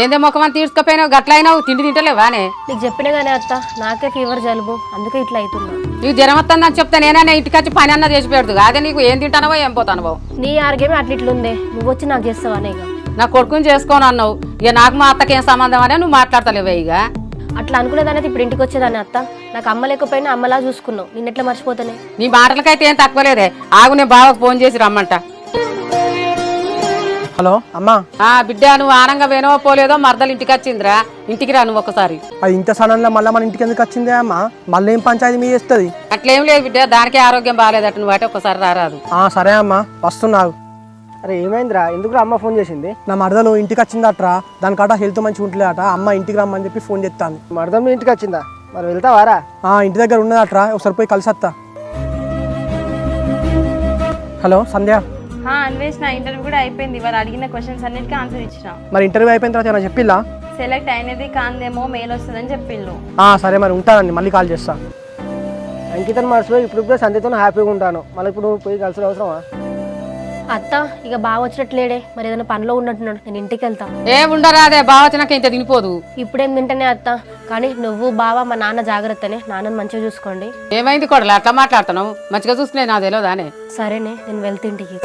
ఏందే ముఖమని తీసుకుపోయినావు గట్లయినావు తిండి తింటలేవానే నీకు చెప్పినా గానీ అత్త నాకే ఫీవర్ జలుబు అందుకే ఇట్లా అవుతున్నా. నీకు జ్వరం వస్తుందని చెప్తే నేనైనా ఇంటికి వచ్చి పని అన్న చేసి పెడదు అదే నీకు ఏం తింటానవో ఏం పోతానవో. నీ ఆరోగ్యమే అట్లా ఇట్లుందే, నువ్వు వచ్చి నాకు చేస్తావానే. ఇక నా కొడుకుని చేసుకోను అన్నావు, ఇక నాకు మా అత్తకేం సంబంధం అనే నువ్వు మాట్లాడతలేవే. ఇక అట్లా అనుకునేదాన్ని ఇప్పుడు ఇంటికి వచ్చేదాన్ని అత్త. నాకు అమ్మ లేకపోయినా అమ్మలా చూసుకున్నావు, నిన్నెట్లా మర్చిపోతానే. నీ మాటలకైతే ఏం తక్కువలేదే. ఆగు నేను బావకు ఫోన్ చేసి రమ్మంట. హలో అమ్మా. బిడ్డ నువ్వు ఆనంగా వేనో పోలేదో మరదలు ఇంటికి వచ్చిందిరా, ఇంటికి రా నువ్వు ఒకసారి. అది ఇంత సడన్గా మళ్ళీ మన ఇంటికి ఎందుకు వచ్చిందే అమ్మా? మళ్ళీ ఏం పంచాయతీ మీద చేస్తుంది? అట్లేం లేదు బిడ్డ, దానికే ఆరోగ్యం బాగాలేదట, నువ్వు అంటే ఒకసారి రారాదు. సరే అమ్మా వస్తున్నావు. అరే ఏమైందిరా, ఎందుకు అమ్మ ఫోన్ చేసింది? నా మరదలు ఇంటికి వచ్చిందట్రా, దానికట హెల్త్ మంచిగా ఉంటలేదట, అమ్మ ఇంటికి రమ్మని చెప్పి ఫోన్ చేస్తాను. మరదమ్మ ఇంటికి వచ్చిందా? మరి వెళ్తావారా? ఇంటి దగ్గర ఉన్నదట్రా, ఒకసారి పోయి కలిసత్తా. హలో సంధ్య. అన్వేష్ నా ఇంటర్వ్యూ కూడా అయిపోయింది. వాళ్ళు అడిగిన క్వశ్చన్స్ అన్నిటికీ ఆన్సర్ ఇచ్చిన. మరి ఇంటర్వ్యూ అయిపోయిన తర్వాత ఏమైనా చెప్పిల్లా? సెలెక్ట్ అయినది కాందేమో మెయిల్ వస్తుందని చెప్పిండు. సరే మరి ఉంటానండి, మళ్ళీ కాల్ చేస్తా. అంకితన్ మనసులో ఇప్పుడు సంధ్యతో హ్యాపీగా ఉంటాను, మళ్ళీ ఇప్పుడు పోయి కలిసి అవసరమా? అత్త ఇక బాగా వచ్చినట్లేడే, మరి ఏదైనా పనిలో ఉన్నట్టున్నాడు, నేను ఇంటికి వెళ్తా. ఏం ఉండరాదే, బావ వచ్చినాక ఇంత తినిపోదు. ఇప్పుడేం తింటానే అత్త, కానీ నువ్వు బావ మా నాన్న జాగ్రత్తనే, నాన్నని మంచిగా చూసుకోండి. ఏమైంది కొడలా అట్లా మాట్లాడుతున్నావు? మంచిగా చూసుకునే నా తెలియదానే. సరేనే, నేను వెళ్తే ఇంటికి.